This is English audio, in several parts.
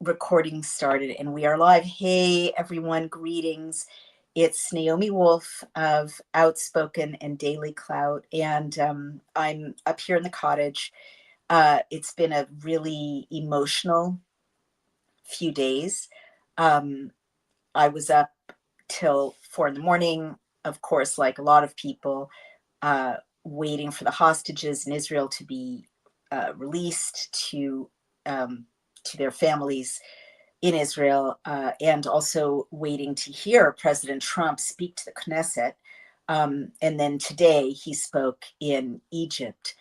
recording started, and we are live. Hey, everyone, greetings. It's Naomi Wolf of Outspoken and Daily Clout, and I'm up here in the cottage. It's been a really emotional few days. I was up till 4 in the morning, of course, like a lot of people, waiting for the hostages in Israel to be released to their families in Israel, and also waiting to hear President Trump speak to the Knesset. And then today he spoke in Egypt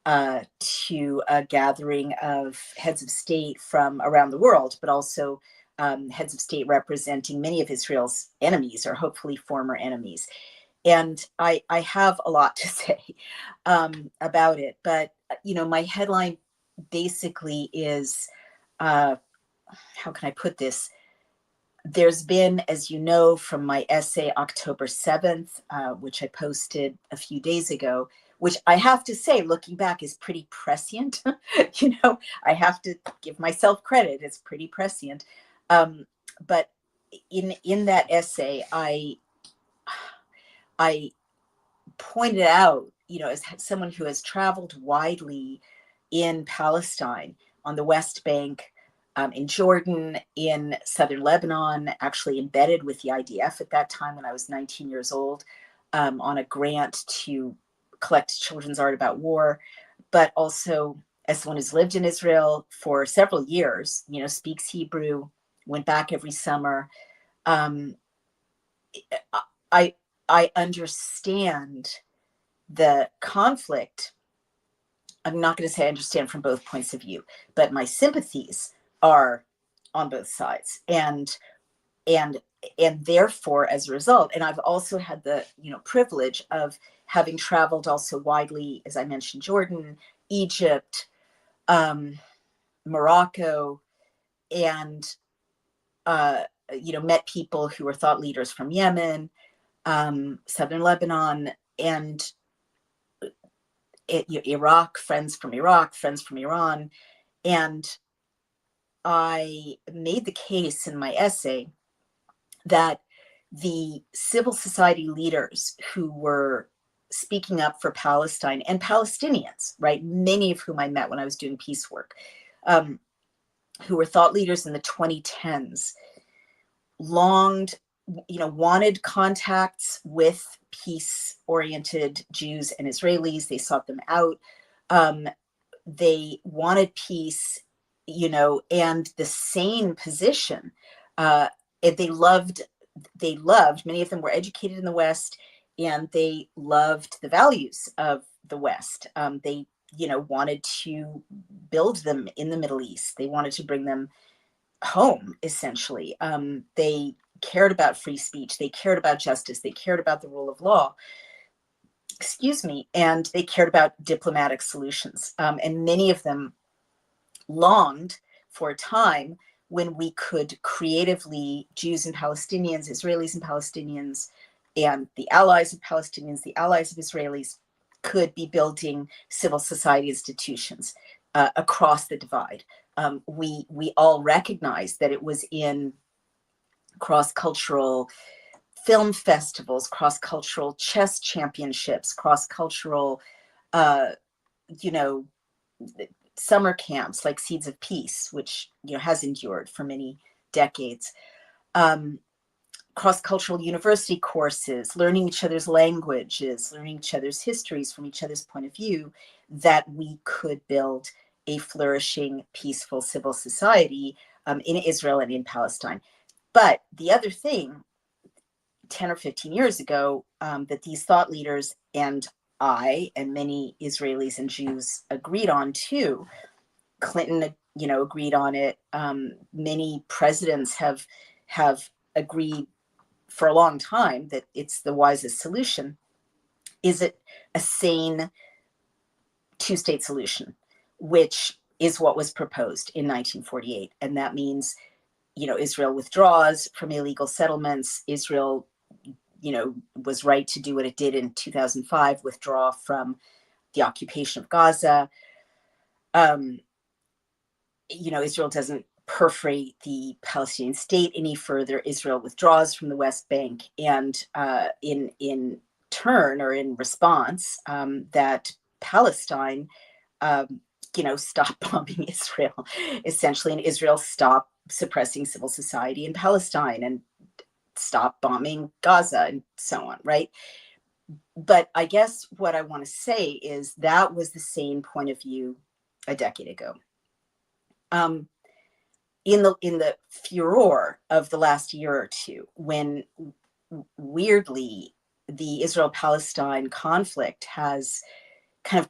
to a gathering of heads of state from around the world, but also heads of state representing many of Israel's enemies, or hopefully former enemies. And I have a lot to say about it, but my headline basically is, how can I put this? There's been, as you know, from my essay October 7th, which I posted a few days ago, which I have to say, looking back, is pretty prescient. I have to give myself credit. It's pretty prescient. But in that essay, I pointed out, as someone who has traveled widely in Palestine, on the West Bank, in Jordan, in southern Lebanon, actually embedded with the IDF at that time when I was 19 years old, on a grant to collect children's art about war, but also as someone who's lived in Israel for several years, speaks Hebrew, went back every summer. I understand the conflict. I'm not going to say I understand from both points of view, but my sympathies are on both sides, and therefore, as a result, and I've also had the privilege of having traveled also widely, as I mentioned, Jordan, Egypt, Morocco, and met people who were thought leaders from Yemen, southern Lebanon, and Iraq, friends from Iran. And I made the case in my essay that the civil society leaders who were speaking up for Palestine, and Palestinians, right, many of whom I met when I was doing peace work, who were thought leaders in the 2010s, wanted contacts with peace-oriented Jews and Israelis. They sought them out. They wanted peace, and the sane position. They loved, many of them were educated in the West, and they loved the values of the West. They, wanted to build them in the Middle East. They wanted to bring them home, essentially. They cared about free speech. They cared about justice. They cared about the rule of law. And they cared about diplomatic solutions. And many of them longed for a time when we could creatively, Jews and Palestinians, Israelis and Palestinians, and the allies of Palestinians, the allies of Israelis, could be building civil society institutions across the divide. We all recognized that it was in cross-cultural film festivals, cross-cultural chess championships, cross-cultural, summer camps like Seeds of Peace, which has endured for many decades, cross-cultural university courses, learning each other's languages, learning each other's histories from each other's point of view, that we could build a flourishing, peaceful civil society in Israel and in Palestine. But the other thing, 10 or 15 years ago, that these thought leaders and I and many Israelis and Jews agreed on too, Clinton, agreed on it. Many presidents have agreed for a long time that it's the wisest solution. Is it a sane two-state solution, which is what was proposed in 1948? And that means, Israel withdraws from illegal settlements. Israel, was right to do what it did in 2005, withdraw from the occupation of Gaza. Israel doesn't perforate the Palestinian state any further. Israel withdraws from the West Bank, and in turn, or in response, that Palestine, stop bombing Israel, essentially, and Israel stop suppressing civil society in Palestine and stop bombing Gaza and so on, right? But I guess what I want to say is that was the same point of view a decade ago. In the furor of the last year or two, when weirdly the Israel-Palestine conflict has kind of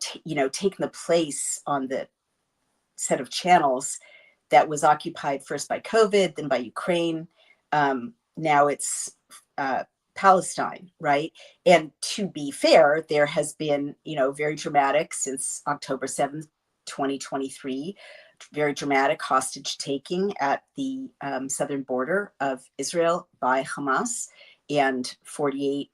taken the place on the set of channels that was occupied first by COVID, then by Ukraine. Now it's Palestine, right? And to be fair, there has been, very dramatic since October 7th, 2023, very dramatic hostage taking at the southern border of Israel by Hamas, and 48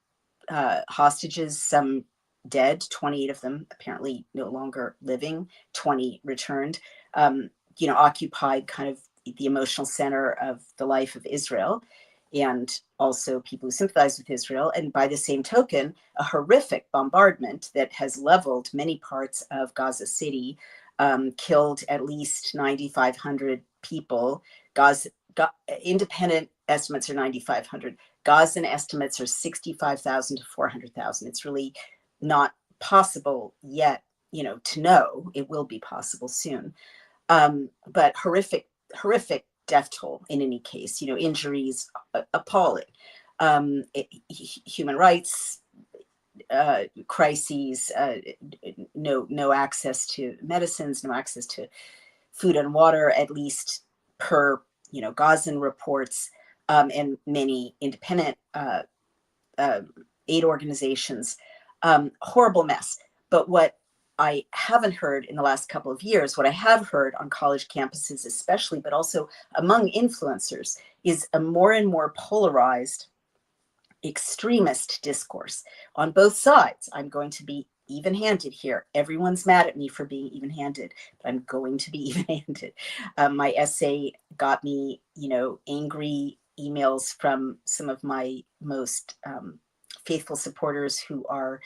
hostages, some dead, 28 of them apparently no longer living, 20 returned, occupied kind of the emotional center of the life of Israel, and also people who sympathize with Israel. And by the same token, a horrific bombardment that has leveled many parts of Gaza City, killed at least 9,500 people. Independent estimates are 9,500. Gazan estimates are 65,000 to 400,000. It's really not possible yet, to know. It will be possible soon. But horrific death toll in any case, injuries, appalling. Human rights crises, no access to medicines, no access to food and water, at least per, Gazan reports, and many independent aid organizations. Horrible mess. But what I haven't heard in the last couple of years, what I have heard on college campuses especially, but also among influencers, is a more and more polarized extremist discourse on both sides. I'm going to be even-handed here. Everyone's mad at me for being even-handed, but I'm going to be even-handed. My essay got me, angry emails from some of my most faithful supporters who are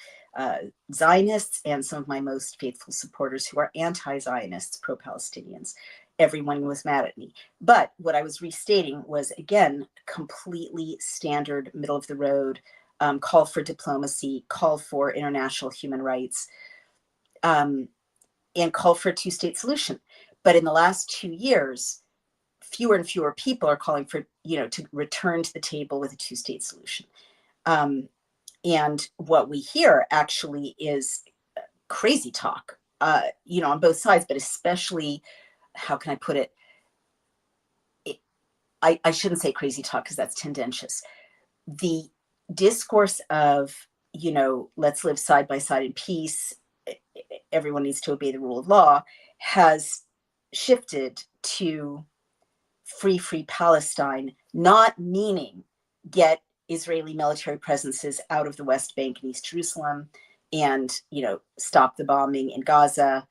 Zionists, and some of my most faithful supporters who are anti-Zionists, pro-Palestinians. Everyone was mad at me. But what I was restating was, again, completely standard, middle of the road, call for diplomacy, call for international human rights, and call for a two-state solution. But in the last 2 years, fewer and fewer people are calling for, to return to the table with a two-state solution. And what we hear actually is crazy talk, on both sides, but especially, how can I put it? I shouldn't say crazy talk because that's tendentious. The discourse of, let's live side by side in peace, everyone needs to obey the rule of law, has shifted to free Palestine, not meaning get Israeli military presences out of the West Bank and East Jerusalem and, stop the bombing in Gaza.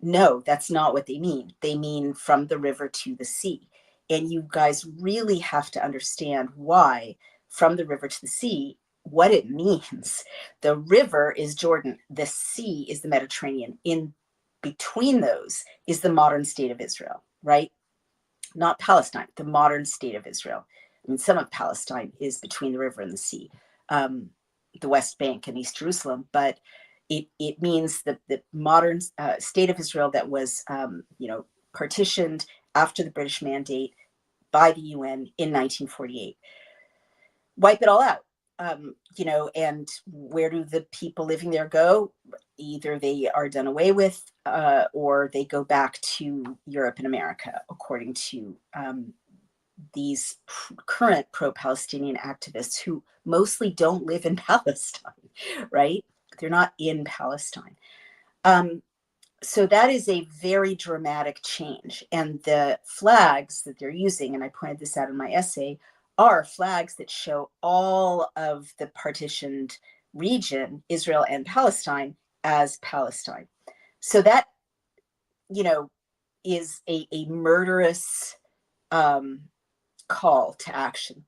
No, that's not what they mean. They mean from the river to the sea. And you guys really have to understand why from the river to the sea, what it means. The river is Jordan. The sea is the Mediterranean. In between those is the modern state of Israel, right? Not Palestine, the modern state of Israel. I mean, some of Palestine is between the river and the sea, the West Bank and East Jerusalem, but it means the modern state of Israel that was, partitioned after the British Mandate by the UN in 1948. Wipe it all out, and where do the people living there go? Either they are done away with, or they go back to Europe and America, according to these current pro-Palestinian activists who mostly don't live in Palestine, right? They're not in Palestine. So that is a very dramatic change. And the flags that they're using, and I pointed this out in my essay, are flags that show all of the partitioned region, Israel and Palestine, as Palestine. So that, is a murderous call to action.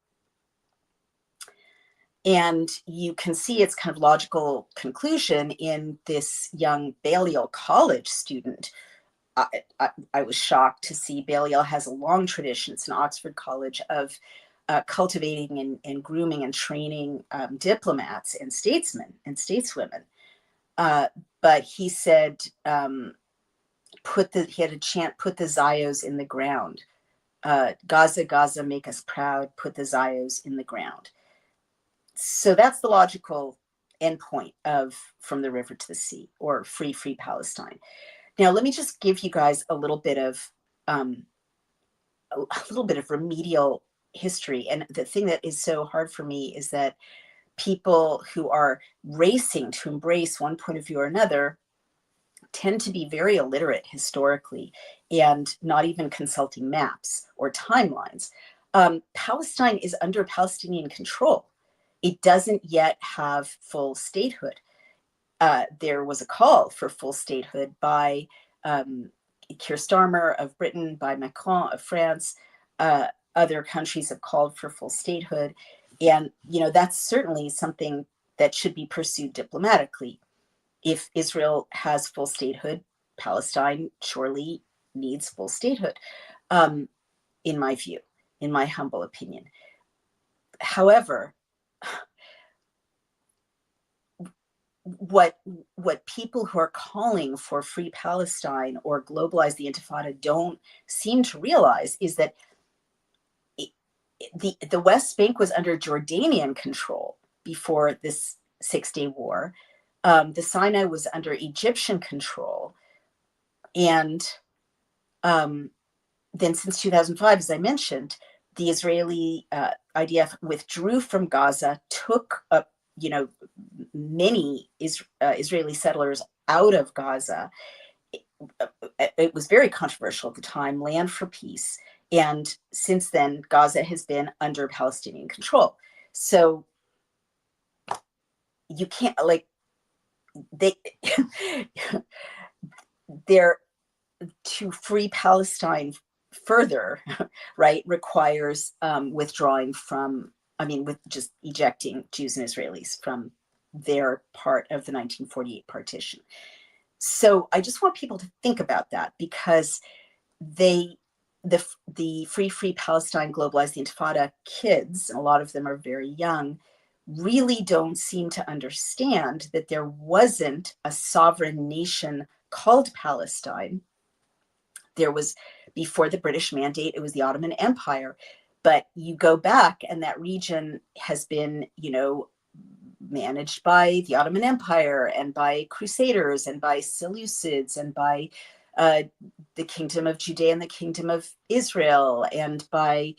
And you can see its kind of logical conclusion in this young Balliol College student. I was shocked to see Balliol has a long tradition. It's an Oxford college of cultivating and grooming and training diplomats and statesmen and stateswomen. But he said, he had a chant, put the Zios in the ground. Gaza, Gaza, make us proud, put the Zios in the ground. So that's the logical endpoint of From the River to the Sea, or Free, Free Palestine. Now, let me just give you guys a little bit of remedial history. And the thing that is so hard for me is that people who are racing to embrace one point of view or another tend to be very illiterate historically and not even consulting maps or timelines. Palestine is under Palestinian control. It doesn't yet have full statehood. There was a call for full statehood by Keir Starmer of Britain, by Macron of France. Other countries have called for full statehood. And, that's certainly something that should be pursued diplomatically. If Israel has full statehood, Palestine surely needs full statehood, in my view, in my humble opinion. However, what people who are calling for free Palestine or globalize the Intifada don't seem to realize is that the West Bank was under Jordanian control before this 6-day war. The Sinai was under Egyptian control. And then since 2005, as I mentioned, the Israeli IDF withdrew from Gaza, took up, many Israeli settlers out of Gaza. It was very controversial at the time, Land for Peace. And since then, Gaza has been under Palestinian control. So you can't, they're to free Palestine further, right, requires withdrawing from, with just ejecting Jews and Israelis from their part of the 1948 partition. So I just want people to think about that, because the Free Palestine, Globalize the Intifada kids, and a lot of them are very young, really don't seem to understand that there wasn't a sovereign nation called Palestine. There was, before the British Mandate, it was the Ottoman Empire. But you go back and that region has been, managed by the Ottoman Empire and by Crusaders and by Seleucids and by the Kingdom of Judea and the Kingdom of Israel and by,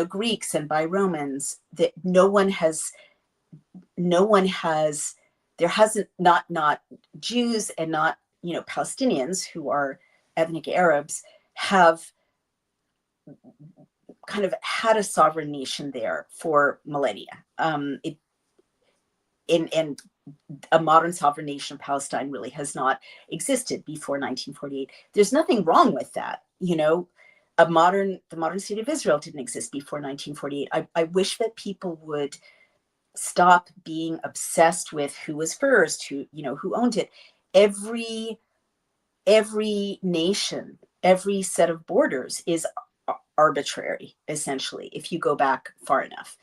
Greeks and by Romans. That there hasn't, not Jews and not, Palestinians who are ethnic Arabs have kind of had a sovereign nation there for millennia. And a modern sovereign nation of Palestine really has not existed before 1948. There's nothing wrong with that. The modern state of Israel didn't exist before 1948. I wish that people would stop being obsessed with who was first, who owned it. Every nation, every set of borders is arbitrary, essentially, if you go back far enough.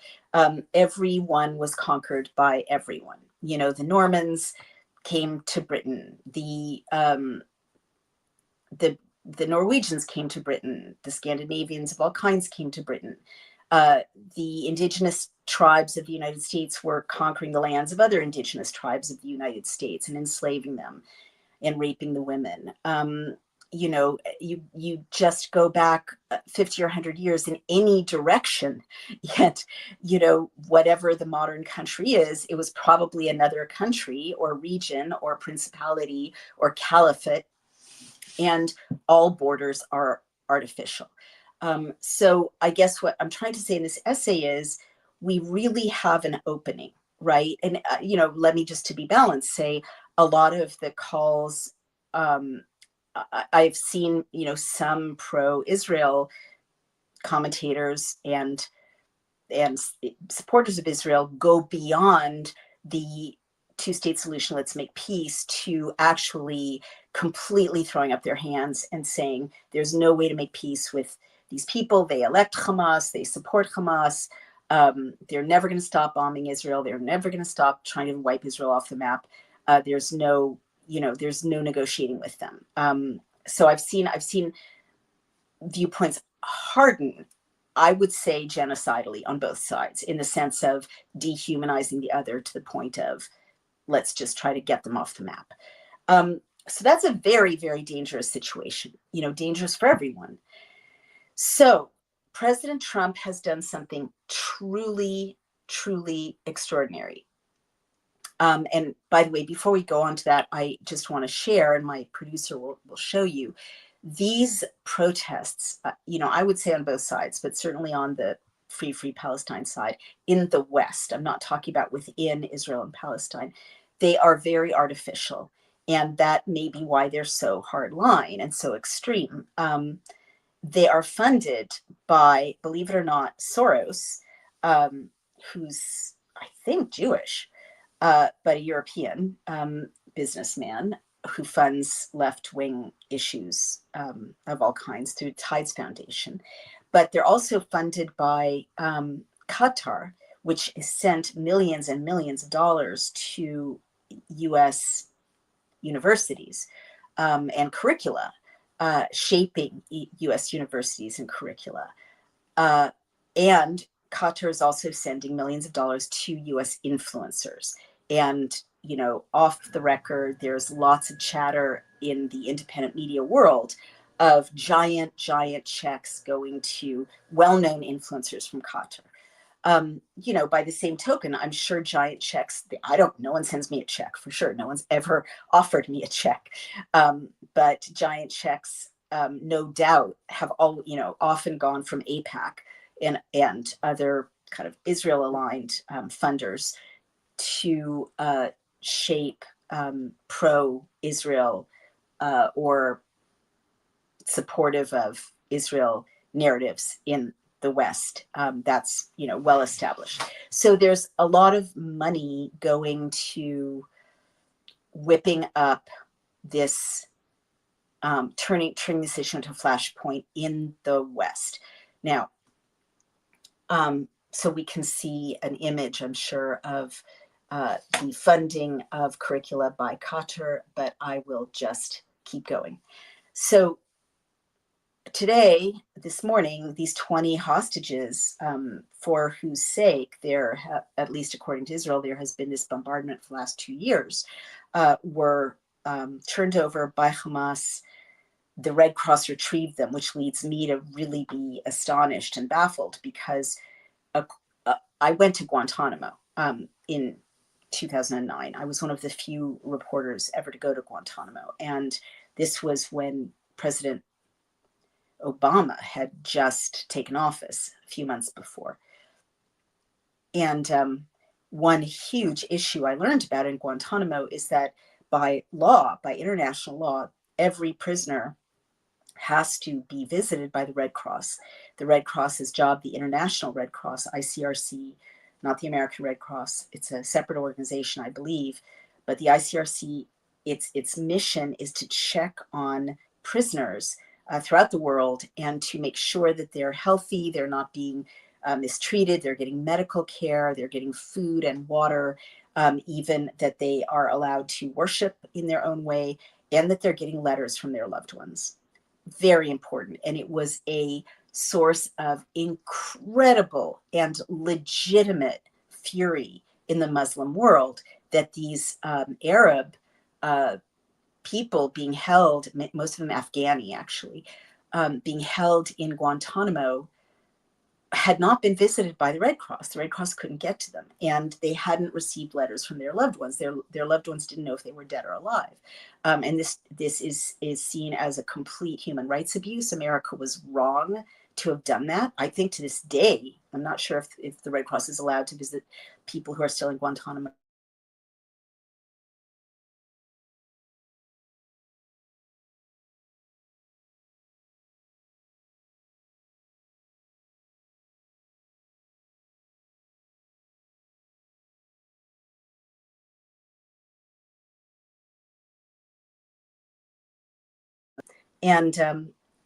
Everyone was conquered by everyone. The Normans came to Britain. The Norwegians came to Britain. The Scandinavians of all kinds came to Britain. The indigenous tribes of the United States were conquering the lands of other indigenous tribes of the United States and enslaving them and raping the women. You just go back 50 or 100 years in any direction, yet, whatever the modern country is, it was probably another country or region or principality or caliphate, and all borders are artificial. So I guess what I'm trying to say in this essay is we really have an opening, right? And, let me just, to be balanced, say a lot of the calls I've seen, some pro-Israel commentators and supporters of Israel go beyond the two-state solution, let's make peace, to actually completely throwing up their hands and saying there's no way to make peace with these people. They elect Hamas, they support Hamas. They're never going to stop bombing Israel. They're never going to stop trying to wipe Israel off the map. There's no negotiating with them. So I've seen viewpoints harden, I would say, genocidally on both sides, in the sense of dehumanizing the other to the point of let's just try to get them off the map. So that's a very, very dangerous situation, dangerous for everyone. So President Trump has done something truly, truly extraordinary. And by the way, before we go on to that, I just want to share, and my producer will show you, these protests, I would say on both sides, but certainly on the Free Palestine side in the West, I'm not talking about within Israel and Palestine, they are very artificial. And that may be why they're so hardline and so extreme. They are funded by, believe it or not, Soros, who's, I think, Jewish, but a European businessman who funds left-wing issues of all kinds through Tides Foundation. But they're also funded by Qatar, which has sent millions and millions of dollars to U.S. universities and curricula, shaping U.S. universities and curricula. And Qatar is also sending millions of dollars to U.S. influencers. And, off the record, there's lots of chatter in the independent media world of giant, giant checks going to well-known influencers from Qatar. By the same token, I'm sure giant checks, no one sends me a check for sure. No one's ever offered me a check. But giant checks, no doubt, have often gone from AIPAC and other kind of Israel-aligned funders to shape pro-Israel or supportive of Israel narratives in the West. That's well established. So there's a lot of money going to whipping up this, turning this issue into a flashpoint in the West. Now, so we can see an image, I'm sure, of the funding of curricula by Qatar, but I will just keep going. So today, this morning, these 20 hostages, for whose sake there, at least according to Israel, there has been this bombardment for the last 2 years, were turned over by Hamas. The Red Cross retrieved them, which leads me to really be astonished and baffled, because I went to Guantanamo in 2009. I was one of the few reporters ever to go to Guantanamo. And this was when President Obama had just taken office a few months before. And one huge issue I learned about in Guantanamo is that by law, by international law, every prisoner has to be visited by the Red Cross. The Red Cross's job, the International Red Cross, ICRC, not the American Red Cross, it's a separate organization, I believe, but the ICRC, its mission is to check on prisoners throughout the world and to make sure that they're healthy, they're not being mistreated, they're getting medical care, they're getting food and water, even that they are allowed to worship in their own way, and that they're getting letters from their loved ones. Very important. And it was a source of incredible and legitimate fury in the Muslim world that these Arab people being held, most of them Afghani actually, being held in Guantanamo had not been visited by the Red Cross. The Red Cross couldn't get to them, and they hadn't received letters from their loved ones. Their loved ones didn't know if they were dead or alive. And this is seen as a complete human rights abuse. America was wrong to have done that. I think to this day, I'm not sure if the Red Cross is allowed to visit people who are still in Guantanamo and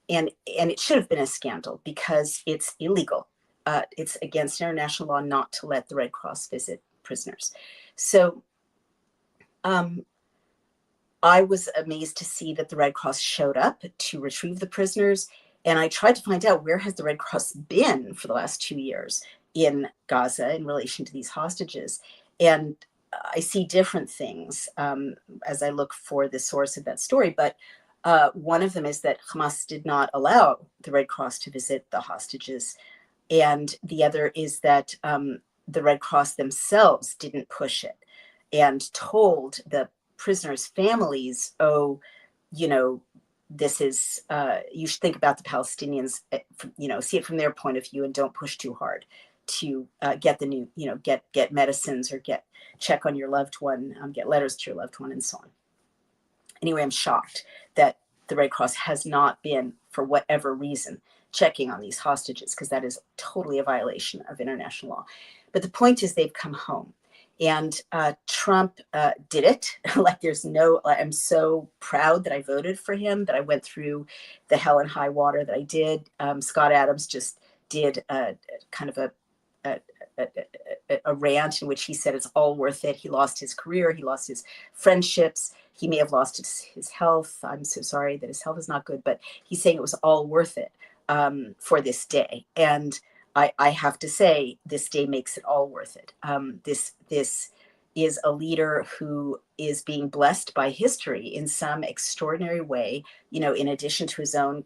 it should have been a scandal because it's illegal. It's against international law not to let the Red Cross visit prisoners. So I was amazed to see that the Red Cross showed up to retrieve the prisoners. And I tried to find out, where has the Red Cross been for the last 2 years in Gaza in relation to these hostages. And I see different things as I look for the source of that story. But one of them is that Hamas did not allow the Red Cross to visit the hostages. And the other is that the Red Cross themselves didn't push it and told the prisoners' families, oh, you know, this is, you should think about the Palestinians, see it from their point of view and don't push too hard to get the new, get medicines or check on your loved one, get letters to your loved one and so on. Anyway, I'm shocked that the Red Cross has not been, for whatever reason, checking on these hostages, because that is totally a violation of international law. But the point is, they've come home. And Trump did it. I'm so proud that I voted for him, that I went through the hell and high water that I did. Scott Adams just did kind of a rant in which he said it's all worth it. He lost his career. He lost his friendships. He may have lost his health. I'm so sorry that his health is not good, but he's saying it was all worth it for this day. And I have to say, this day makes it all worth it. This is a leader who is being blessed by history in some extraordinary way, in addition to his own,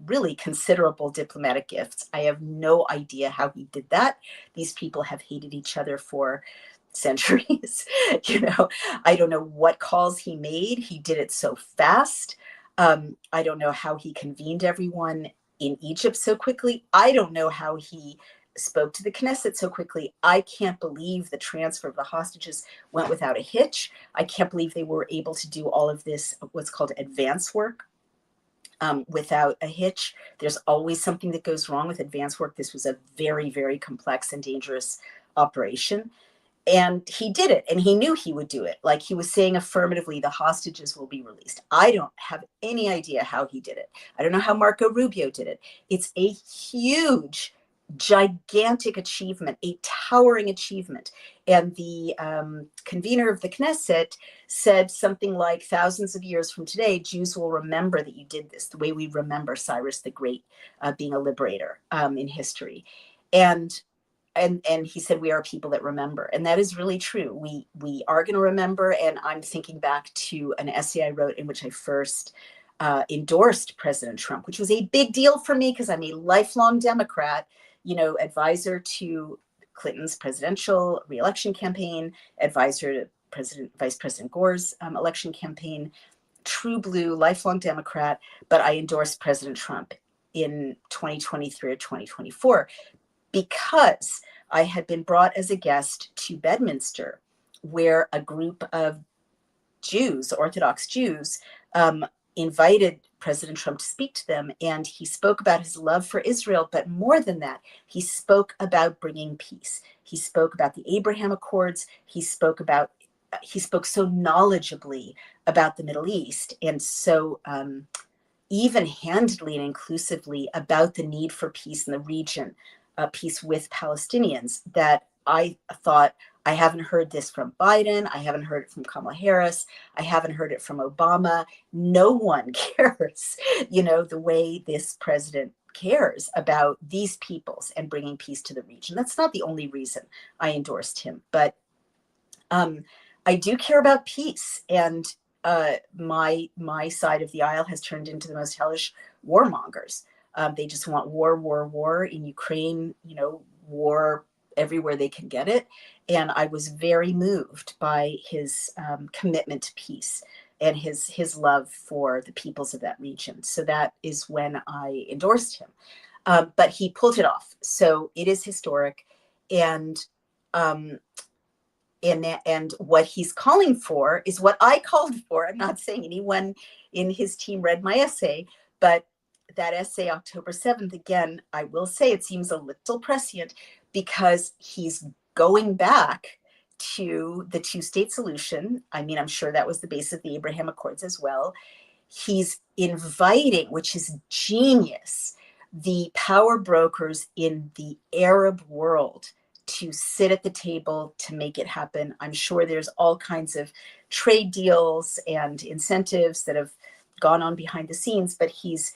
really considerable diplomatic gifts. I have no idea how he did that. These people have hated each other for centuries. I don't know what calls he made. He did it so fast. I don't know how he convened everyone in Egypt so quickly. I don't know how he spoke to the Knesset so quickly. I can't believe the transfer of the hostages went without a hitch. I can't believe they were able to do all of this, what's called advance work, without a hitch. There's always something that goes wrong with advance work. This was a very, very complex and dangerous operation. And he did it, and he knew he would do it. Like he was saying affirmatively, the hostages will be released. I don't have any idea how he did it. I don't know how Marco Rubio did it. It's a huge, gigantic achievement, a towering achievement. And the convener of the Knesset said something like, thousands of years from today, Jews will remember that you did this, the way we remember Cyrus the Great being a liberator in history. And he said, we are people that remember. And that is really true. We are going to remember. And I'm thinking back to an essay I wrote in which I first endorsed President Trump, which was a big deal for me because I'm a lifelong Democrat, advisor to Clinton's presidential reelection campaign, advisor to Vice President Gore's election campaign, true blue, lifelong Democrat. But I endorsed President Trump in 2023 or 2024. Because I had been brought as a guest to Bedminster, where a group of Jews, Orthodox Jews, invited President Trump to speak to them. And he spoke about his love for Israel. But more than that, he spoke about bringing peace. He spoke about the Abraham Accords. He spoke so knowledgeably about the Middle East and so even-handedly and inclusively about the need for peace in the region. Peace with Palestinians, that I thought, I haven't heard this from Biden. I haven't heard it from Kamala Harris. I haven't heard it from Obama. No one cares, the way this president cares about these peoples and bringing peace to the region. That's not the only reason I endorsed him, but I do care about peace. And my side of the aisle has turned into the most hellish warmongers. They just want war in Ukraine, war everywhere they can get it. And I was very moved by his commitment to peace and his love for the peoples of that region. So that is when I endorsed him. But he pulled it off. So it is historic. And what he's calling for is what I called for. I'm not saying anyone in his team read my essay, but that essay, October 7th, again, I will say it seems a little prescient because he's going back to the two-state solution. I mean, I'm sure that was the base of the Abraham Accords as well. he's inviting, which is genius, the power brokers in the Arab world to sit at the table to make it happen. I'm sure there's all kinds of trade deals and incentives that have gone on behind the scenes, but he's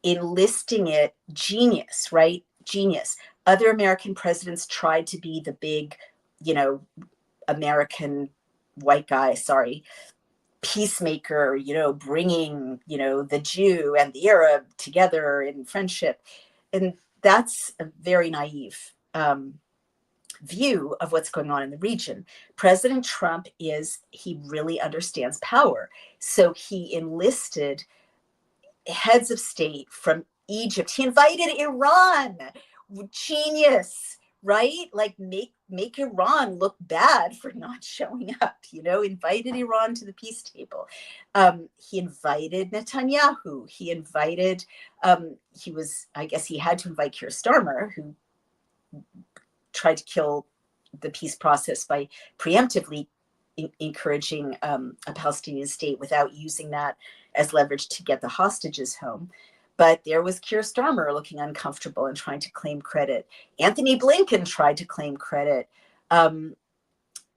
enlisting it. Genius, right? Genius. Other American presidents tried to be the big, you know, American white guy, sorry, peacemaker, bringing, the Jew and the Arab together in friendship. And that's a very naive view of what's going on in the region. President Trump he really understands power. So he enlisted heads of state from Egypt. He invited Iran. Genius, right? Like make Iran look bad for not showing up. Invited Iran to the peace table. He invited Netanyahu. I guess he had to invite Keir Starmer, who tried to kill the peace process by preemptively encouraging a Palestinian state without using that as leverage to get the hostages home. But there was Keir Starmer looking uncomfortable and trying to claim credit. Anthony Blinken tried to claim credit. There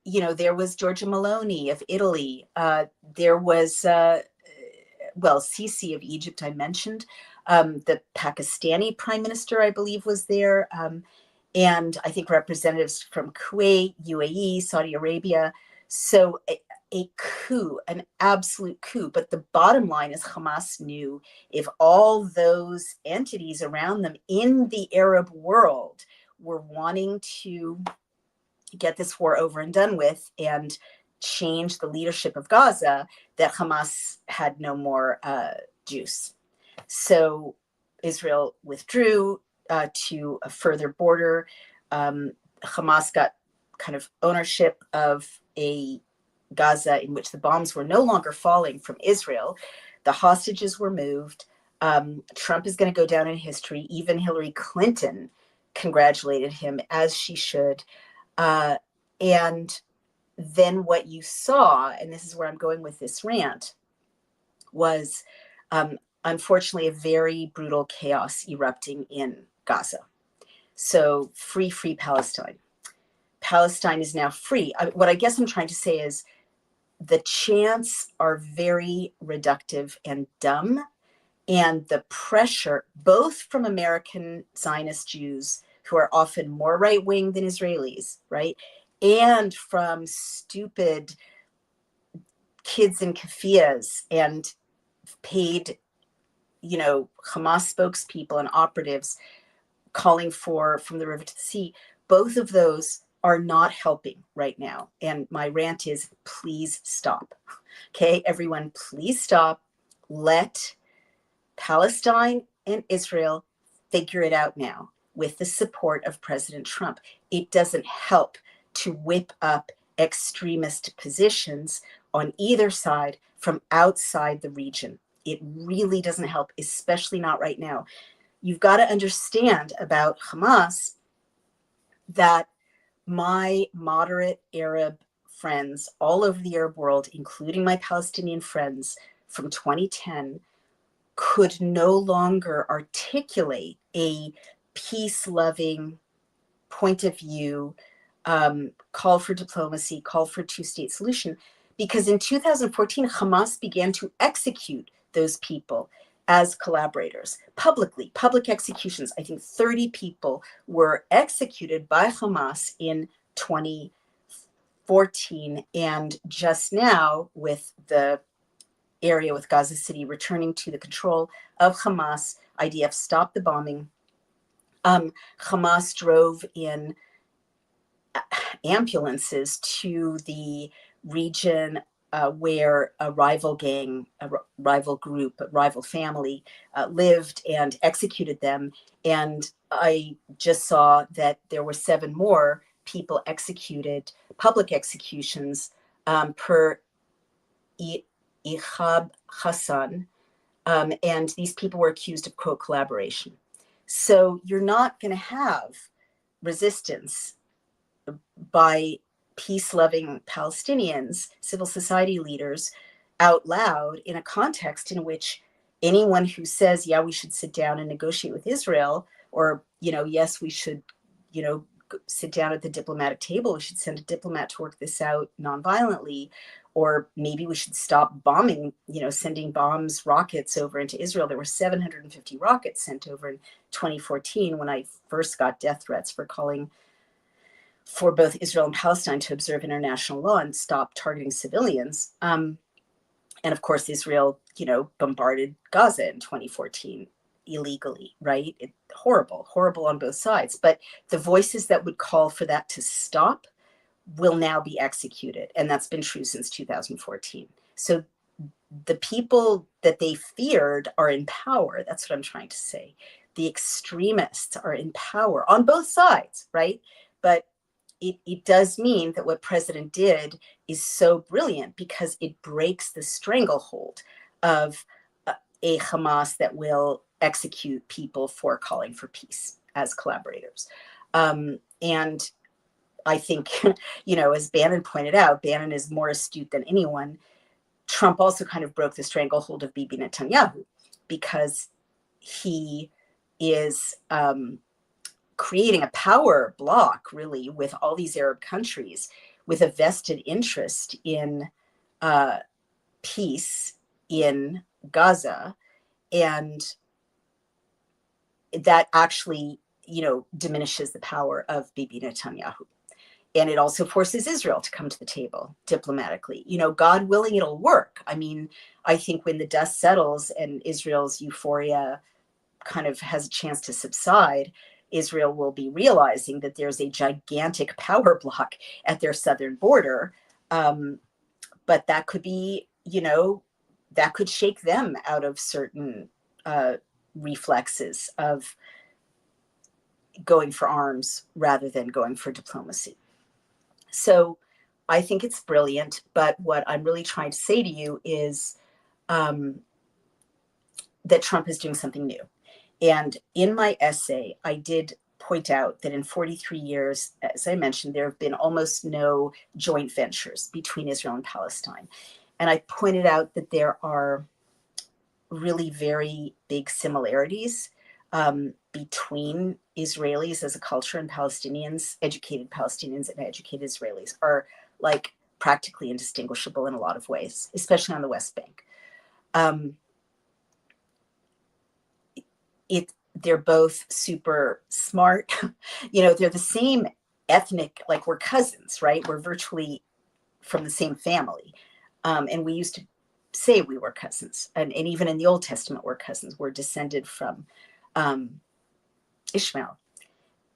was Giorgia Meloni of Italy. There was, Sisi of Egypt, I mentioned. The Pakistani prime minister, I believe, was there. And I think representatives from Kuwait, UAE, Saudi Arabia. So a coup, an absolute coup. But the bottom line is Hamas knew if all those entities around them in the Arab world were wanting to get this war over and done with and change the leadership of Gaza, that Hamas had no more juice. So Israel withdrew to a further border. Hamas got kind of ownership of a Gaza in which the bombs were no longer falling from Israel. The hostages were moved. Trump is going to go down in history. Even Hillary Clinton congratulated him, as she should. And then what you saw, and this is where I'm going with this rant, was unfortunately a very brutal chaos erupting in Gaza. So free Palestine. Palestine is now free. What I guess I'm trying to say is the chants are very reductive and dumb. And the pressure, both from American Zionist Jews, who are often more right-wing than Israelis, right? And from stupid kids in keffiyehs and paid, Hamas spokespeople and operatives calling for from the river to the sea, both of those are not helping right now. And my rant is, please stop. Okay, everyone, please stop. Let Palestine and Israel figure it out now with the support of President Trump. It doesn't help to whip up extremist positions on either side from outside the region. It really doesn't help, especially not right now. You've got to understand about Hamas that my moderate Arab friends all over the Arab world, including my Palestinian friends from 2010, could no longer articulate a peace-loving point of view, call for diplomacy, call for two-state solution, because in 2014, Hamas began to execute those people as collaborators publicly, public executions. I think 30 people were executed by Hamas in 2014. And just now, with the area with Gaza City returning to the control of Hamas, IDF stopped the bombing. Hamas drove in ambulances to the region where a rival gang, a rival group, a rival family lived, and executed them. And I just saw that there were 7 more people executed, public executions, per Ihab Hassan. And these people were accused of, quote, collaboration. So you're not going to have resistance by peace-loving Palestinians, civil society leaders, out loud in a context in which anyone who says, yeah, we should sit down and negotiate with Israel, or, yes, we should, sit down at the diplomatic table, we should send a diplomat to work this out nonviolently, or maybe we should stop bombing, sending bombs, rockets over into Israel. There were 750 rockets sent over in 2014 when I first got death threats for calling for both Israel and Palestine to observe international law and stop targeting civilians. And of course, Israel, bombarded Gaza in 2014 illegally, right? Horrible, horrible on both sides. But the voices that would call for that to stop will now be executed. And that's been true since 2014. So the people that they feared are in power. That's what I'm trying to say. The extremists are in power on both sides, right? But it does mean that what President did is so brilliant because it breaks the stranglehold of a Hamas that will execute people for calling for peace as collaborators. And I think, as Bannon pointed out, Bannon is more astute than anyone. Trump also kind of broke the stranglehold of Bibi Netanyahu because he is creating a power block, really, with all these Arab countries with a vested interest in peace in Gaza. And that actually, diminishes the power of Bibi Netanyahu. And it also forces Israel to come to the table diplomatically. God willing, it'll work. I mean, I think when the dust settles and Israel's euphoria kind of has a chance to subside, Israel will be realizing that there's a gigantic power block at their southern border. But that could be, that could shake them out of certain reflexes of going for arms rather than going for diplomacy. So I think it's brilliant. But what I'm really trying to say to you is that Trump is doing something new. And in my essay, I did point out that in 43 years, as I mentioned, there have been almost no joint ventures between Israel and Palestine. And I pointed out that there are really very big similarities between Israelis as a culture and Palestinians, educated Palestinians and educated Israelis are like practically indistinguishable in a lot of ways, especially on the West Bank. They're both super smart. They're the same ethnic, like we're cousins, right? We're virtually from the same family. And we used to say we were cousins. And even in the Old Testament, we're cousins. We're descended from Ishmael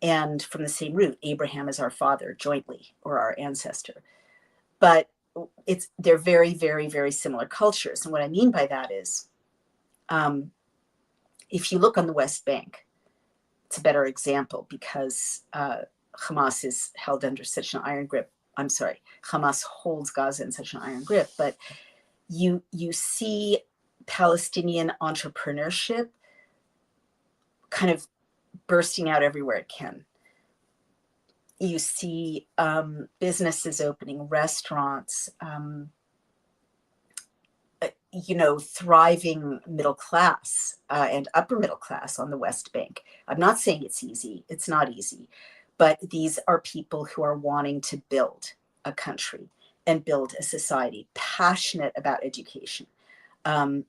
and from the same root. Abraham is our father jointly, or our ancestor. But they're very, very, very similar cultures. And what I mean by that is, if you look on the West Bank, it's a better example because Hamas is held under such an iron grip. I'm sorry, Hamas holds Gaza in such an iron grip, but you see Palestinian entrepreneurship kind of bursting out everywhere it can. You see businesses opening, restaurants, thriving middle class and upper middle class on the West Bank. I'm not saying it's easy. It's not easy. But these are people who are wanting to build a country and build a society, passionate about education,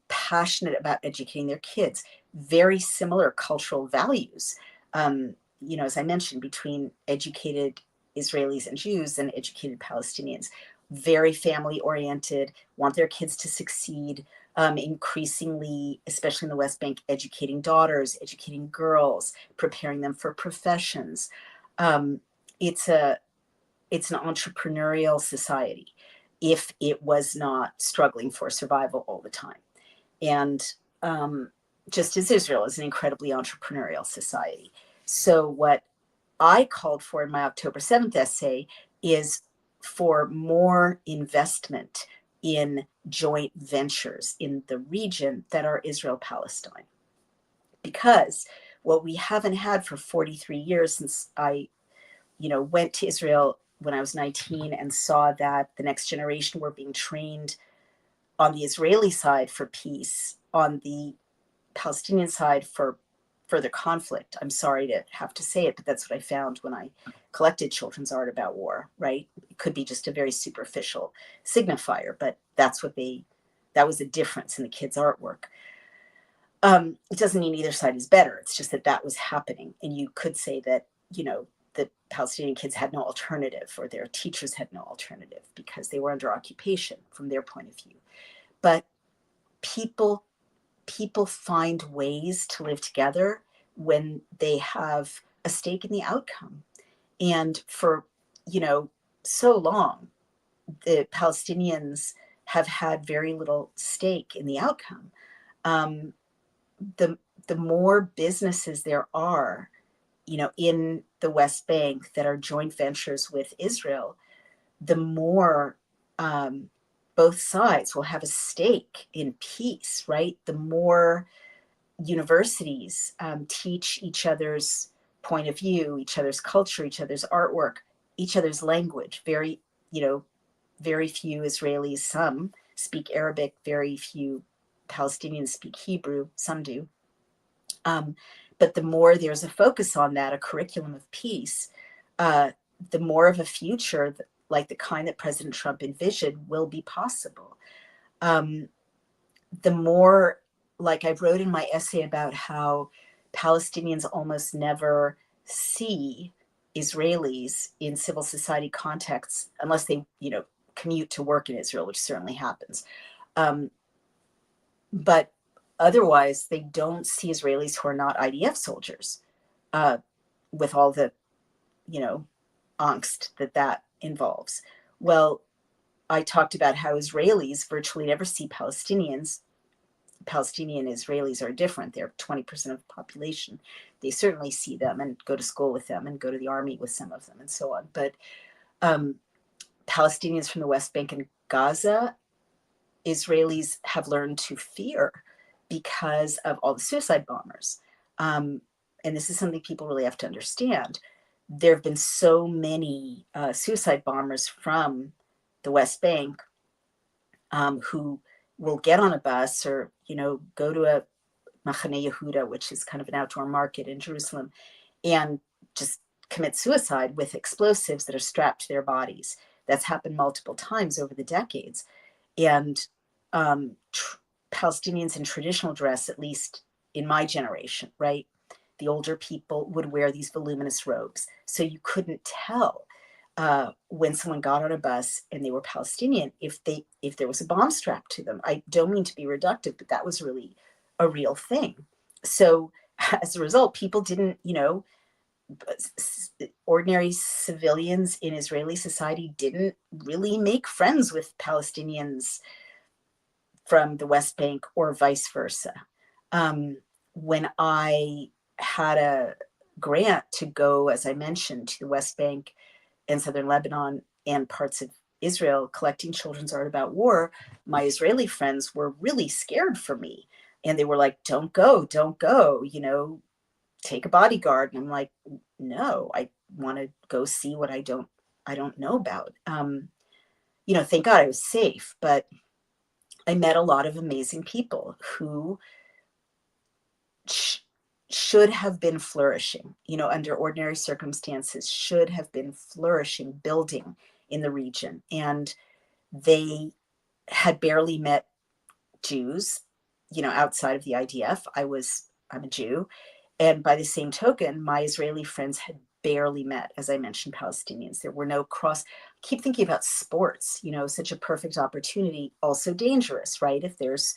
passionate about educating their kids, very similar cultural values, as I mentioned, between educated Israelis and Jews and educated Palestinians. Very family oriented, want their kids to succeed, increasingly, especially in the West Bank, educating daughters, educating girls, preparing them for professions. It's an entrepreneurial society if it was not struggling for survival all the time. And just as Israel is an incredibly entrepreneurial society. So what I called for in my October 7th essay is for more investment in joint ventures in the region that are Israel-Palestine. Because what we haven't had for 43 years since I, went to Israel when I was 19 and saw that the next generation were being trained on the Israeli side for peace, on the Palestinian side for further conflict. I'm sorry to have to say it, but that's what I found when I collected children's art about war, right? It could be just a very superficial signifier, but that was a difference in the kids' artwork. It doesn't mean either side is better. It's just that that was happening. And you could say that, the Palestinian kids had no alternative, or their teachers had no alternative because they were under occupation from their point of view. But people find ways to live together when they have a stake in the outcome. And for, so long, the Palestinians have had very little stake in the outcome. Um, the more businesses there are, in the West Bank that are joint ventures with Israel, the more both sides will have a stake in peace, right? The more universities teach each other's point of view, each other's culture, each other's artwork, each other's language. Very few Israelis, some speak Arabic, very few Palestinians speak Hebrew, some do. But the more there's a focus on that, a curriculum of peace, the more of a future like the kind that President Trump envisioned will be possible. The more, like I wrote in my essay about how Palestinians almost never see Israelis in civil society contexts unless they, commute to work in Israel, which certainly happens. But otherwise, they don't see Israelis who are not IDF soldiers, with all the, angst that involves. Well, I talked about how Israelis virtually never see Palestinians. Palestinian Israelis are different. They're 20% of the population. They certainly see them and go to school with them and go to the army with some of them and so on. But Palestinians from the West Bank and Gaza, Israelis have learned to fear because of all the suicide bombers. And this is something people really have to understand. There have been so many suicide bombers from the West Bank who will get on a bus or, go to a Machane Yehuda, which is kind of an outdoor market in Jerusalem, and just commit suicide with explosives that are strapped to their bodies. That's happened multiple times over the decades. And Palestinians in traditional dress, at least in my generation, right? The older people would wear these voluminous robes. So you couldn't tell when someone got on a bus and they were Palestinian if there was a bomb strapped to them. I don't mean to be reductive, but that was really a real thing. So as a result, people didn't, ordinary civilians in Israeli society didn't really make friends with Palestinians from the West Bank or vice versa. When I had a grant to go, as I mentioned, to the West Bank and southern Lebanon and parts of Israel collecting children's art about war, my Israeli friends were really scared for me. And they were like, don't go, take a bodyguard. And I'm like, no, I want to go see what I don't know about. Thank God I was safe, but I met a lot of amazing people who should have been flourishing, under ordinary circumstances, should have been flourishing, building in the region. And they had barely met Jews, outside of the IDF. I'm a Jew. And by the same token, my Israeli friends had barely met, as I mentioned, Palestinians. There were no I keep thinking about sports, such a perfect opportunity, also dangerous, right? If there's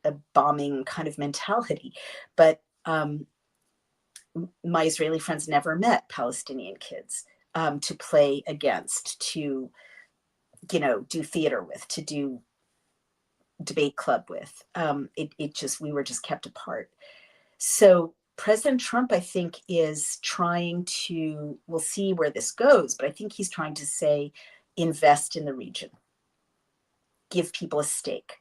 a bombing kind of mentality. But my Israeli friends never met Palestinian kids to play against, to, do theater with, to do debate club with. We were just kept apart. So President Trump, I think, is trying to, we'll see where this goes, but I think he's trying to say, invest in the region, give people a stake.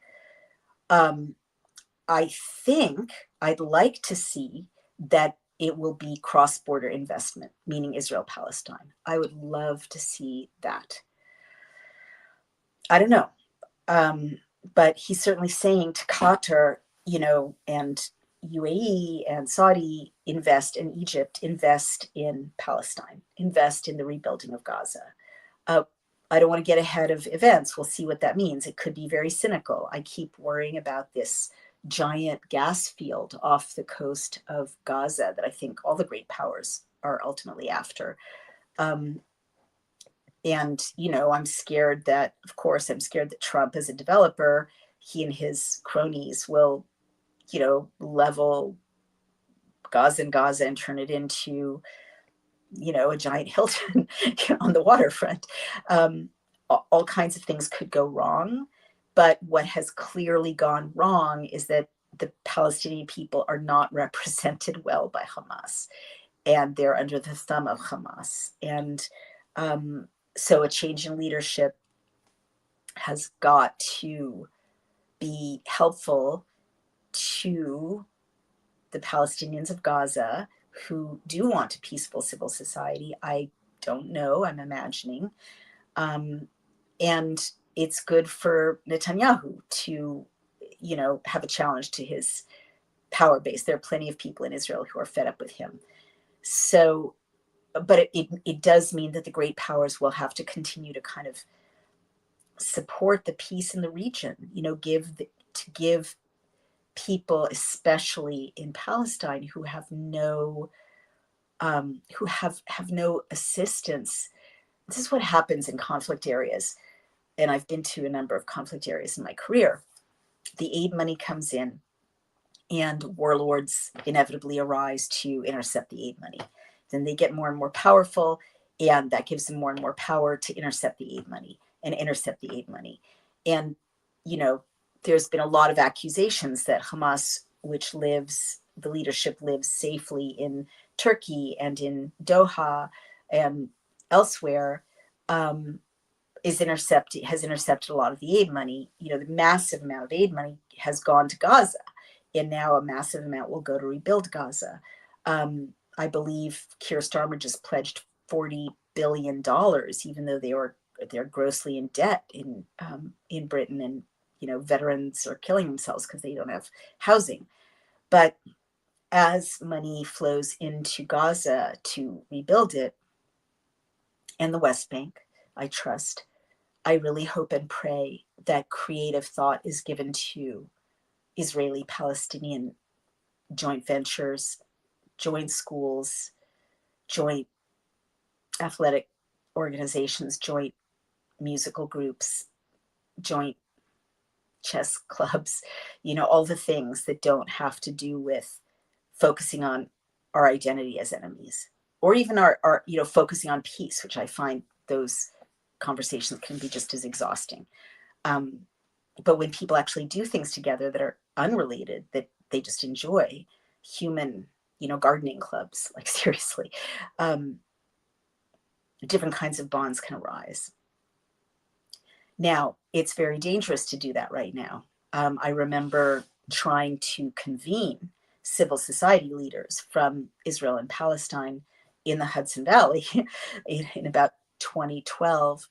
I think I'd like to see that it will be cross-border investment, meaning Israel-Palestine. I would love to see that. I don't know. but he's certainly saying to Qatar, and UAE and Saudi, invest in Egypt, invest in Palestine, invest in the rebuilding of Gaza. Uh, I don't want to get ahead of events. We'll see what that means. It could be very cynical. I keep worrying about this giant gas field off the coast of Gaza that I think all the great powers are ultimately after. Um, I'm scared that, of course, I'm scared that Trump, as a developer, he and his cronies will, level Gaza and turn it into, a giant Hilton on the waterfront. All kinds of things could go wrong. But what has clearly gone wrong is that the Palestinian people are not represented well by Hamas, and they're under the thumb of Hamas. And um, so a change in leadership has got to be helpful to the Palestinians of Gaza who do want a peaceful civil society. I don't know, I'm imagining. Um, and it's good for Netanyahu to, have a challenge to his power base. There are plenty of people in Israel who are fed up with him. So, but it does mean that the great powers will have to continue to kind of support the peace in the region, give people, especially in Palestine, who have no no assistance. This is what happens in conflict areas, and I've been to a number of conflict areas in my career. The aid money comes in, and warlords inevitably arise to intercept the aid money. Then they get more and more powerful, and that gives them more and more power to intercept the aid money and intercept the aid money. And, you know, there's been a lot of accusations that Hamas, the leadership lives safely in Turkey and in Doha and elsewhere, um, has intercepted a lot of the aid money. The massive amount of aid money has gone to Gaza, and now a massive amount will go to rebuild Gaza. I believe Keir Starmer just pledged $40 billion, even though they're grossly in debt in Britain, and veterans are killing themselves because they don't have housing. But as money flows into Gaza to rebuild it, and the West Bank, I trust, I really hope and pray that creative thought is given to Israeli Palestinian joint ventures, joint schools, joint athletic organizations, joint musical groups, joint chess clubs, all the things that don't have to do with focusing on our identity as enemies, or even our focusing on peace, which I find those conversations can be just as exhausting. Um, but when people actually do things together that are unrelated, that they just enjoy, human, gardening clubs, like seriously, um, different kinds of bonds can arise. Now, it's very dangerous to do that right now. I remember trying to convene civil society leaders from Israel and Palestine in the Hudson Valley in about 2012.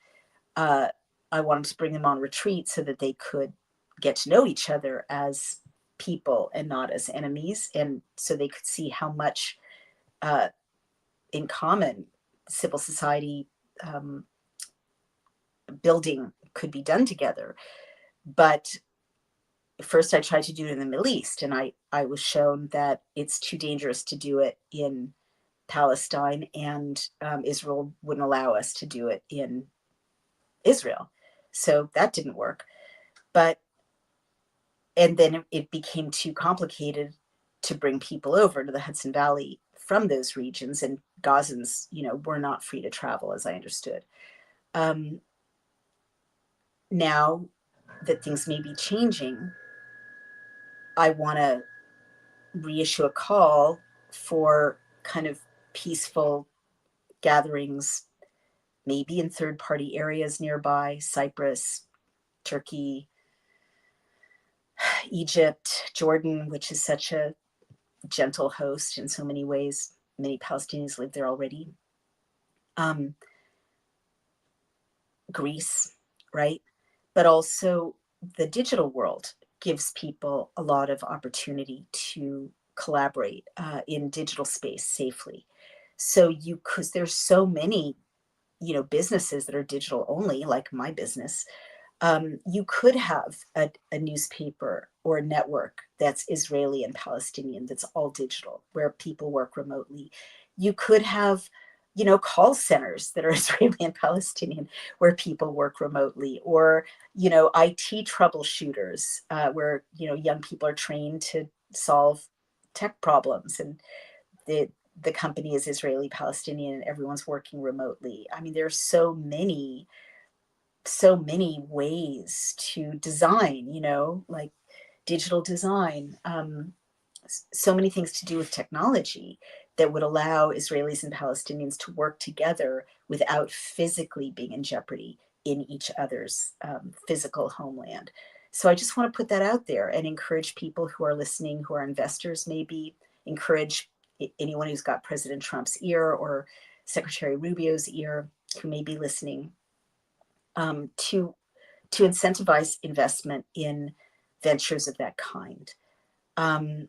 uh, I wanted to bring them on retreat so that they could get to know each other as people and not as enemies, and so they could see how much uh, in common civil society um, building could be done together. But first, I tried to do it in the Middle East, and I was shown that it's too dangerous to do it in Palestine, and Israel wouldn't allow us to do it in Israel. So that didn't work. But and then it became too complicated to bring people over to the Hudson Valley from those regions, and Gazans, were not free to travel, as I understood. Um, Now that things may be changing, I want to reissue a call for kind of peaceful gatherings, maybe in third party areas nearby: Cyprus, Turkey, Egypt, Jordan, which is such a gentle host in so many ways. Many Palestinians live there already. Um, Greece, right? But also the digital world gives people a lot of opportunity to collaborate in digital space safely. So because there's so many, businesses that are digital only, like my business, you could have a newspaper or a network that's Israeli and Palestinian, that's all digital, where people work remotely. You could have, call centers that are Israeli and Palestinian, where people work remotely, or, IT troubleshooters, where, young people are trained to solve tech problems, and the company is Israeli Palestinian and everyone's working remotely. I mean, there's so many ways to design, like digital design, so many things to do with technology that would allow Israelis and Palestinians to work together without physically being in jeopardy in each other's physical homeland. So I just want to put that out there and encourage people who are listening, who are investors, maybe encourage anyone who's got President Trump's ear or Secretary Rubio's ear who may be listening, to incentivize investment in ventures of that kind. Um,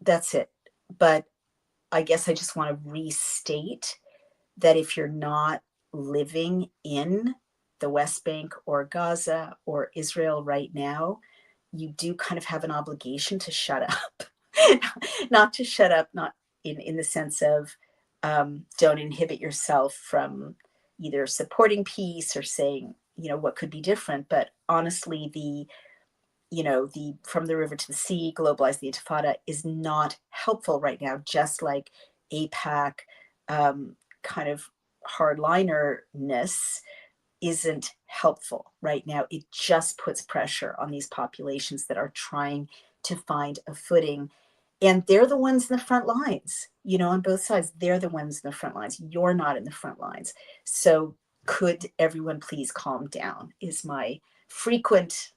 that's it. But I guess I just want to restate that if you're not living in the West Bank or Gaza or Israel right now, you do kind of have an obligation to shut up. Not to shut up, not in the sense of don't inhibit yourself from either supporting peace or saying, what could be different. But honestly, the from the river to the sea, globalize the intifada is not helpful right now, just like APAC kind of hardlinerness isn't helpful right now. It just puts pressure on these populations that are trying to find a footing. And they're the ones in the front lines, on both sides. They're the ones in the front lines. You're not in the front lines. So could everyone please calm down, is my frequent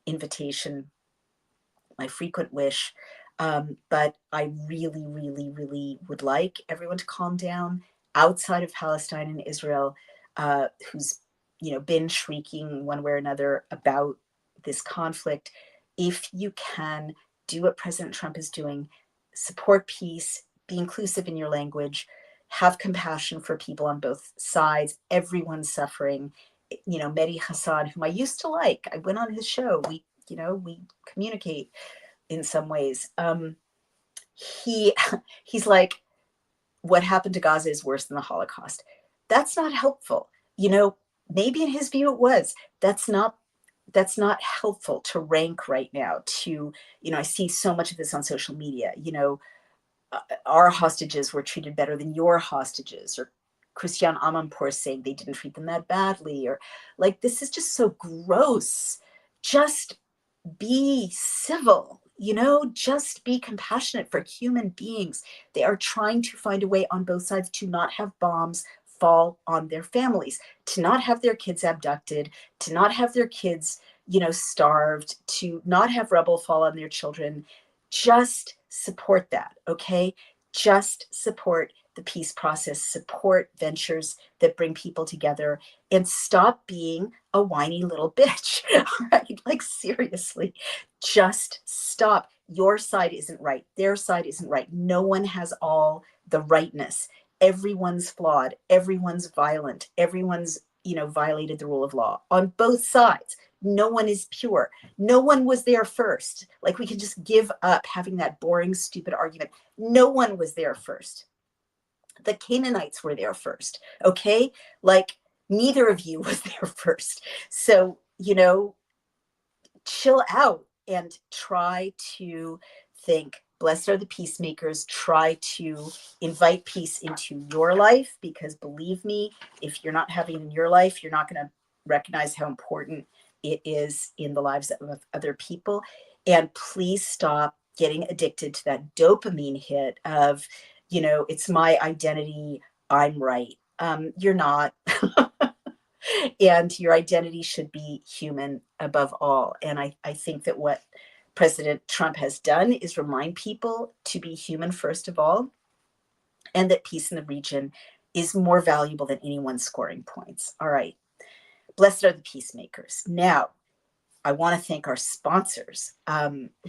invitation, my frequent wish. But I really, really, really would like everyone to calm down outside of Palestine and Israel, who's been shrieking one way or another about this conflict. If you can do what President Trump is doing, support peace, be inclusive in your language, have compassion for people on both sides. Everyone's suffering. Mehdi Hassan, whom I used to like, I went on his show. We communicate in some ways. He he's like, what happened to Gaza is worse than the Holocaust. That's not helpful. Maybe in his view it was. That's not helpful to rank right now. I see so much of this on social media. Our hostages were treated better than your hostages, or Christian Amanpour saying they didn't treat them that badly, or like, this is just so gross. Just be civil, just be compassionate for human beings. They are trying to find a way on both sides to not have bombs fall on their families, to not have their kids abducted, to not have their kids, starved, to not have rubble fall on their children. Just support that, okay? Just support the peace process, support ventures that bring people together, and stop being a whiny little bitch. All right, like, seriously, just stop. Your side isn't right. Their side isn't right. No one has all the rightness. Everyone's flawed. Everyone's violent. Everyone's, violated the rule of law on both sides. No one is pure. No one was there first. Like, we can just give up having that boring, stupid argument. No one was there first. The Canaanites were there first. Okay. Like, neither of you was there first. So, chill out and try to think, blessed are the peacemakers. Try to invite peace into your life, because believe me, if you're not having it in your life, you're not going to recognize how important it is in the lives of other people. And please stop getting addicted to that dopamine hit of, it's my identity, I'm right. You're not. And your identity should be human above all. And I think that what President Trump has done is remind people to be human first of all, and that peace in the region is more valuable than anyone scoring points. All right. Blessed are the peacemakers. Now, I want to thank our sponsors,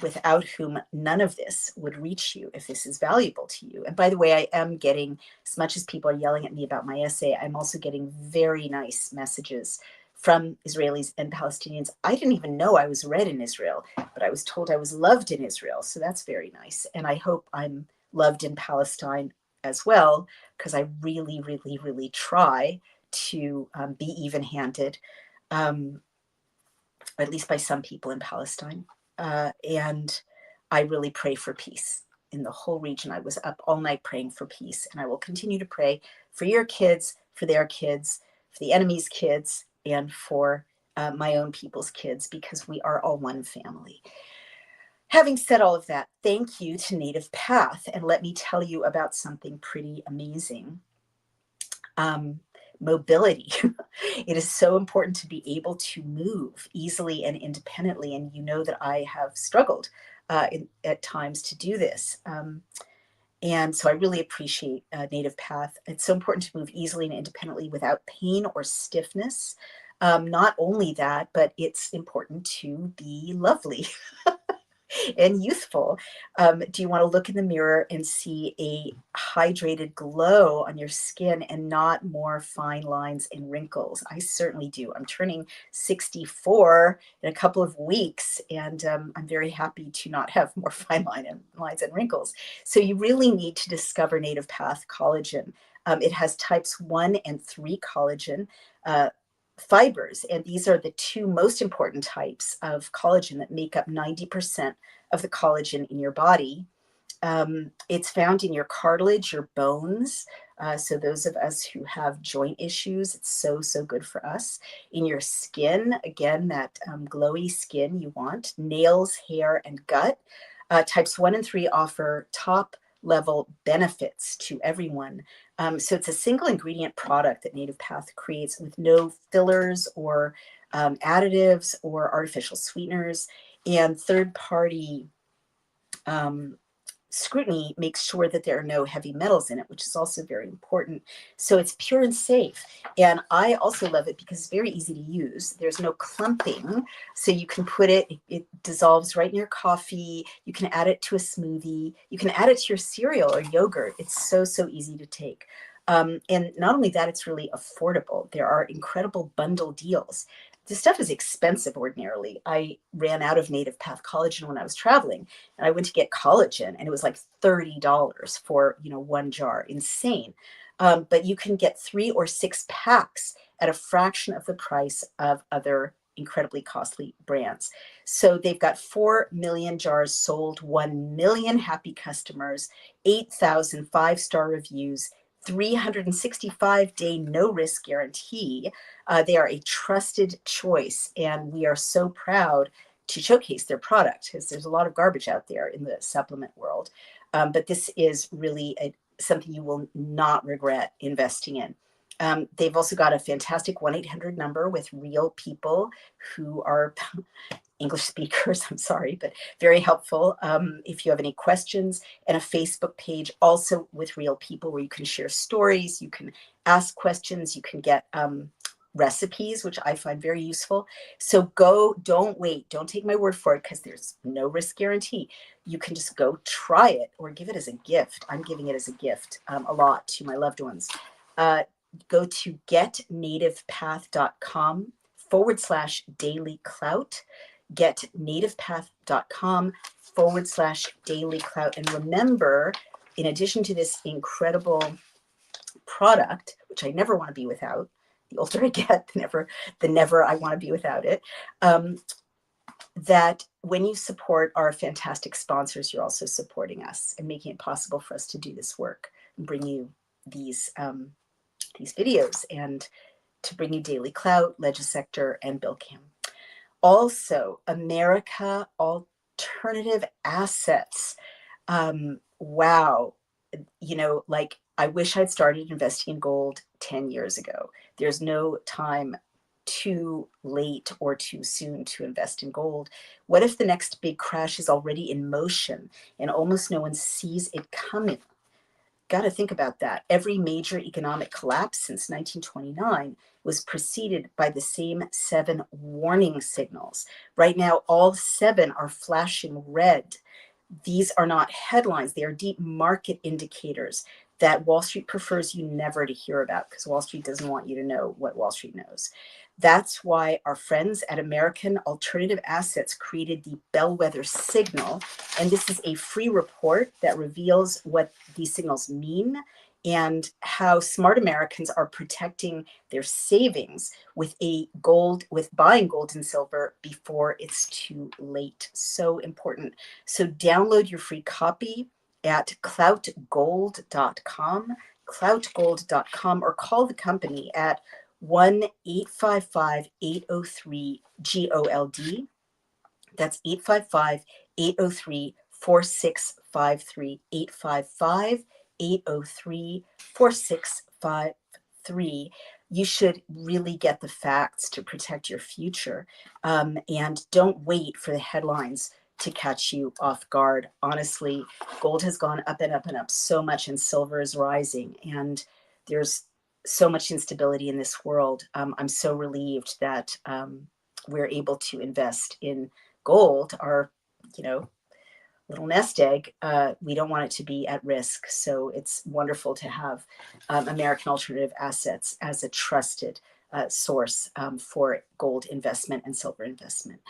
without whom none of this would reach you if this is valuable to you. And by the way, I am getting, as much as people are yelling at me about my essay, I'm also getting very nice messages from Israelis and Palestinians. I didn't even know I was read in Israel, but I was told I was loved in Israel. So that's very nice. And I hope I'm loved in Palestine as well, because I really, really, really try to be even-handed. At least by some people in Palestine. And I really pray for peace in the whole region. I was up all night praying for peace, and I will continue to pray for your kids, for their kids, for the enemy's kids, and for my own people's kids, because we are all one family. Having said all of that, thank you to Native Path, and let me tell you about something pretty amazing. Mobility. It is so important to be able to move easily and independently. And you know that I have struggled at times to do this. And so I really appreciate Native Path. It's so important to move easily and independently without pain or stiffness. Not only that, but it's important to be lovely. And youthful. Do you want to look in the mirror and see a hydrated glow on your skin and not more fine lines and wrinkles? I certainly do. I'm turning 64 in a couple of weeks, and I'm very happy to not have more fine lines and wrinkles. So you really need to discover Native Path collagen. It has types 1 and 3 collagen. Fibers, and these are the two most important types of collagen that make up 90% of the collagen in your body. It's found in your cartilage, your bones. So those of us who have joint issues, it's so, so good for us. In your skin, again, that glowy skin you want. Nails, hair, and gut. Types 1 and 3 offer top level benefits to everyone. So it's a single ingredient product that Native Path creates with no fillers or additives or artificial sweeteners. And third-party scrutiny makes sure that there are no heavy metals in it, which is also very important. So it's pure and safe. And I also love it because it's very easy to use. There's no clumping. So you can put it dissolves right in your coffee. You can add it to a smoothie. You can add it to your cereal or yogurt. It's so, so easy to take. And not only that, it's really affordable. There are incredible bundle deals. This stuff is expensive ordinarily. I ran out of Native Path collagen when I was traveling, and I went to get collagen, and it was like $30 for one jar. Insane. But you can get 3 or 6 packs at a fraction of the price of other incredibly costly brands. So they've got 4 million jars sold, 1 million happy customers, 8,000 5-star reviews, 365-day no-risk guarantee. They are a trusted choice, and we are so proud to showcase their product because there's a lot of garbage out there in the supplement world. But this is really something you will not regret investing in. They've also got a fantastic 1-800 number with real people who are English speakers, I'm sorry, but very helpful if you have any questions, and a Facebook page also with real people where you can share stories, you can ask questions, you can get recipes, which I find very useful. So don't wait, don't take my word for it because there's no risk guarantee. You can just go try it or give it as a gift. I'm giving it as a gift a lot to my loved ones. Go to getnativepath.com/dailyclout. getnativepath.com/dailyclout. And remember, in addition to this incredible product, which I never want to be without, the older I get, the never I want to be without it, that when you support our fantastic sponsors, you're also supporting us and making it possible for us to do this work and bring you these videos and to bring you Daily Clout, Legisector, and Billcam. Also, America Alternative Assets. Wow. I wish I'd started investing in gold 10 years ago. There's no time too late or too soon to invest in gold. What if the next big crash is already in motion and almost no one sees it coming? got to think about that. Every major economic collapse since 1929 was preceded by the same 7 warning signals. Right now, all 7 are flashing red. These are not headlines, they are deep market indicators that Wall Street prefers you never to hear about, because Wall Street doesn't want you to know what Wall Street knows. That's why our friends at American Alternative Assets created the Bellwether Signal. And this is a free report that reveals what these signals mean and how smart Americans are protecting their savings with buying gold and silver before it's too late. So important. So download your free copy at cloutgold.com, or call the company at 1-855-803-GOLD. That's 855-803-4653, 855-803-4653. You should really get the facts to protect your future, and don't wait for the headlines to catch you off guard. Honestly, gold has gone up and up and up so much, and silver is rising, and there's so much instability in this world. I'm so relieved that we're able to invest in gold, our, little nest egg. We don't want it to be at risk. So it's wonderful to have American Alternative Assets as a trusted source for gold investment and silver investment.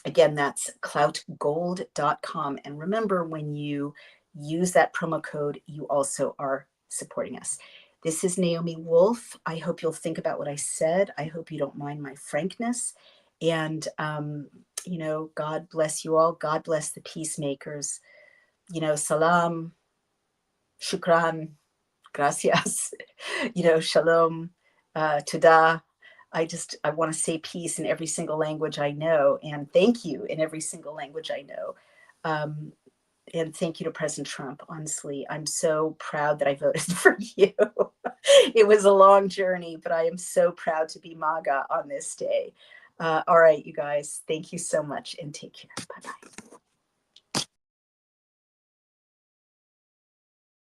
Again, that's cloutgold.com. And remember, when you use that promo code, you also are supporting us. This is Naomi Wolf. I hope you'll think about what I said. I hope you don't mind my frankness. And, God bless you all. God bless the peacemakers. Salam, shukran, gracias, shalom, toda. I want to say peace in every single language I know, and thank you in every single language I know. And thank you to President Trump. Honestly, I'm so proud that I voted for you. It was a long journey, but I am so proud to be MAGA on this day. All right, you guys, thank you so much, and take care.